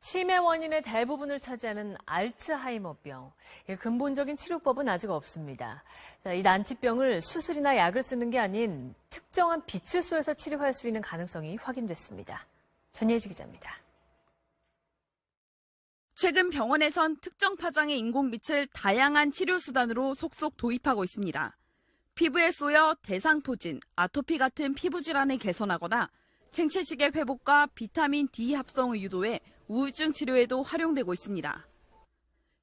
치매 원인의 대부분을 차지하는 알츠하이머병. 근본적인 치료법은 아직 없습니다. 이 난치병을 수술이나 약을 쓰는 게 아닌 특정한 빛을 쏘여서 치료할 수 있는 가능성이 확인됐습니다. 전예지 기자입니다. 최근 병원에선 특정 파장의 인공빛을 다양한 치료 수단으로 속속 도입하고 있습니다. 피부에 쏘여 대상포진, 아토피 같은 피부 질환을 개선하거나 생체식의 회복과 비타민 D 합성을 유도해 우울증 치료에도 활용되고 있습니다.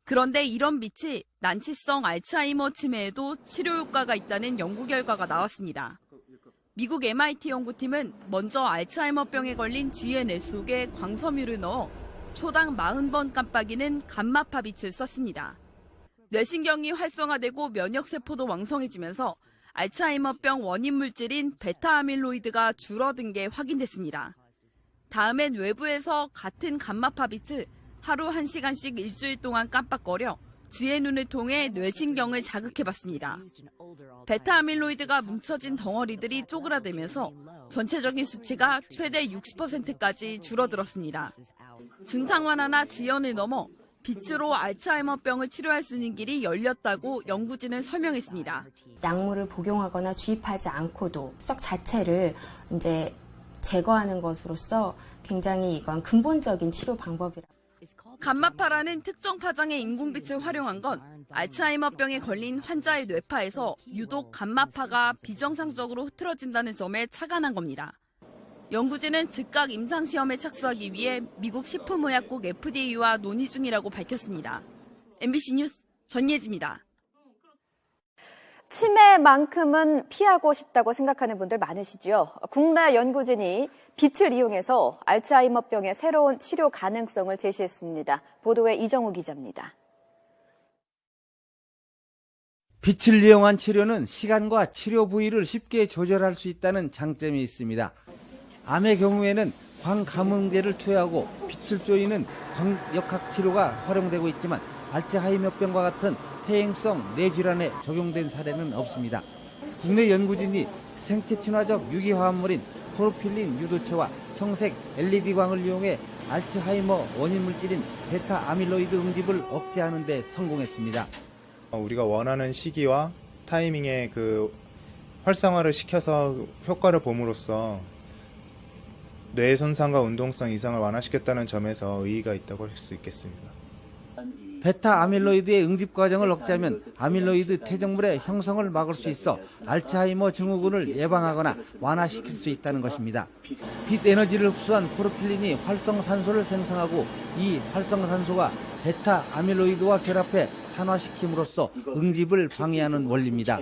그런데 이런 빛이 난치성 알츠하이머 치매에도 치료 효과가 있다는 연구 결과가 나왔습니다. 미국 MIT 연구팀은 먼저 알츠하이머병에 걸린 쥐의 뇌 속에 광섬유를 넣어 초당 40번 깜빡이는 감마파 빛을 썼습니다. 뇌신경이 활성화되고 면역세포도 왕성해지면서 알츠하이머병 원인 물질인 베타아밀로이드가 줄어든 게 확인됐습니다. 다음엔 외부에서 같은 감마파 빛을 하루 1시간씩 일주일 동안 깜빡거려 쥐의 눈을 통해 뇌신경을 자극해봤습니다. 베타아밀로이드가 뭉쳐진 덩어리들이 쪼그라들면서 전체적인 수치가 최대 60%까지 줄어들었습니다. 증상 완화나 지연을 넘어 빛으로 알츠하이머병을 치료할 수 있는 길이 열렸다고 연구진은 설명했습니다. 약물을 복용하거나 주입하지 않고도 적 자체를 이제 제거하는 것으로서 굉장히 이건 근본적인 치료 방법이라고. 감마파라는 특정 파장의 인공빛을 활용한 건 알츠하이머병에 걸린 환자의 뇌파에서 유독 감마파가 비정상적으로 흐트러진다는 점에 착안한 겁니다. 연구진은 즉각 임상시험에 착수하기 위해 미국 식품의약국 FDA와 논의 중이라고 밝혔습니다. MBC 뉴스 전예지입니다. 치매만큼은 피하고 싶다고 생각하는 분들 많으시죠? 국내 연구진이 빛을 이용해서 알츠하이머병의 새로운 치료 가능성을 제시했습니다. 보도에 이정우 기자입니다. 빛을 이용한 치료는 시간과 치료 부위를 쉽게 조절할 수 있다는 장점이 있습니다. 암의 경우에는 광감흥제를 투여하고 빛을 쪼이는 광역학 치료가 활용되고 있지만 알츠하이머병과 같은 퇴행성 뇌질환에 적용된 사례는 없습니다. 국내 연구진이 생체 친화적 유기화합물인 포르필린 유도체와 청색 LED광을 이용해 알츠하이머 원인 물질인 베타아밀로이드 응집을 억제하는 데 성공했습니다. 우리가 원하는 시기와 타이밍에 활성화를 시켜서 효과를 봄으로써 뇌 손상과 운동성 이상을 완화시켰다는 점에서 의의가 있다고 할 수 있겠습니다. 베타아밀로이드의 응집 과정을 억제하면 아밀로이드 퇴적물의 형성을 막을 수 있어 알츠하이머 증후군을 예방하거나 완화시킬 수 있다는 것입니다. 빛 에너지를 흡수한 포르필린이 활성산소를 생성하고 이 활성산소가 베타아밀로이드와 결합해 산화시킴으로써 응집을 방해하는 원리입니다.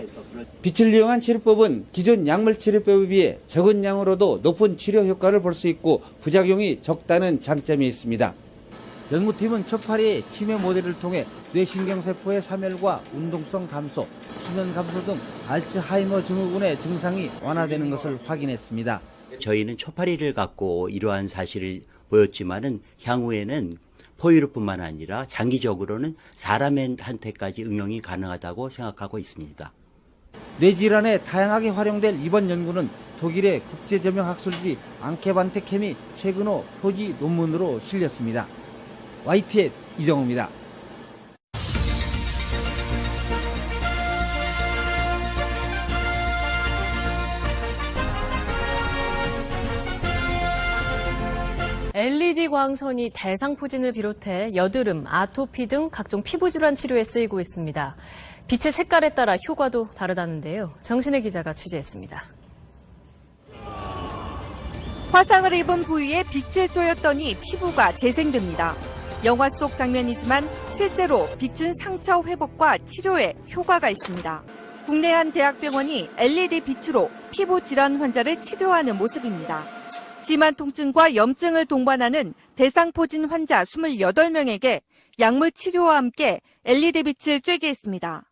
빛을 이용한 치료법은 기존 약물 치료법에 비해 적은 양으로도 높은 치료 효과를 볼 수 있고 부작용이 적다는 장점이 있습니다. 연구팀은 초파리의 치매 모델을 통해 뇌신경세포의 사멸과 운동성 감소, 수면 감소 등 알츠하이머 증후군의 증상이 완화되는 것을 확인했습니다. 저희는 초파리를 갖고 이러한 사실을 보였지만은 향후에는 포유류뿐만 아니라 장기적으로는 사람한테까지 응용이 가능하다고 생각하고 있습니다. 뇌질환에 다양하게 활용될 이번 연구는 독일의 국제저명학술지 앙케반테켐이 최근 호 표지 논문으로 실렸습니다. YTN 이정우입니다. LED 광선이 대상포진을 비롯해 여드름, 아토피 등 각종 피부질환 치료에 쓰이고 있습니다. 빛의 색깔에 따라 효과도 다르다는데요. 정신혜 기자가 취재했습니다. 화상을 입은 부위에 빛을 쏘였더니 피부가 재생됩니다. 영화 속 장면이지만 실제로 빛은 상처 회복과 치료에 효과가 있습니다. 국내 한 대학병원이 LED 빛으로 피부 질환 환자를 치료하는 모습입니다. 심한 통증과 염증을 동반하는 대상포진 환자 28명에게 약물 치료와 함께 LED 빛을 쬐게 했습니다.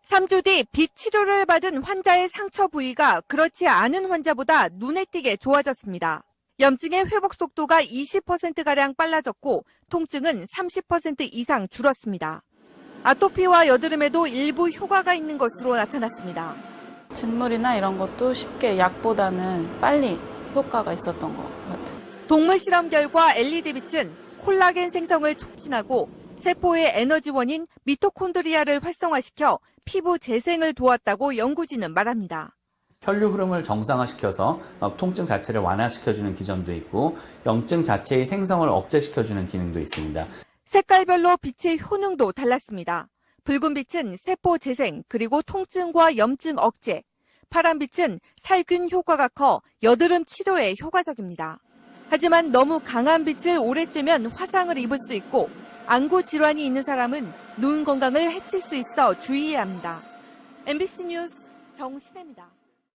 3주 뒤 빛 치료를 받은 환자의 상처 부위가 그렇지 않은 환자보다 눈에 띄게 좋아졌습니다. 염증의 회복 속도가 20%가량 빨라졌고 통증은 30% 이상 줄었습니다. 아토피와 여드름에도 일부 효과가 있는 것으로 나타났습니다. 진물이나 이런 것도 쉽게 약보다는 빨리 효과가 있었던 것 같아요. 동물 실험 결과 LED 빛은 콜라겐 생성을 촉진하고 세포의 에너지원인 미토콘드리아를 활성화시켜 피부 재생을 도왔다고 연구진은 말합니다. 혈류 흐름을 정상화시켜서 통증 자체를 완화시켜주는 기전도 있고 염증 자체의 생성을 억제시켜주는 기능도 있습니다. 색깔별로 빛의 효능도 달랐습니다. 붉은 빛은 세포 재생 그리고 통증과 염증 억제, 파란 빛은 살균 효과가 커 여드름 치료에 효과적입니다. 하지만 너무 강한 빛을 오래 쬐면 화상을 입을 수 있고 안구 질환이 있는 사람은 눈 건강을 해칠 수 있어 주의해야 합니다. MBC 뉴스 정신혜입니다.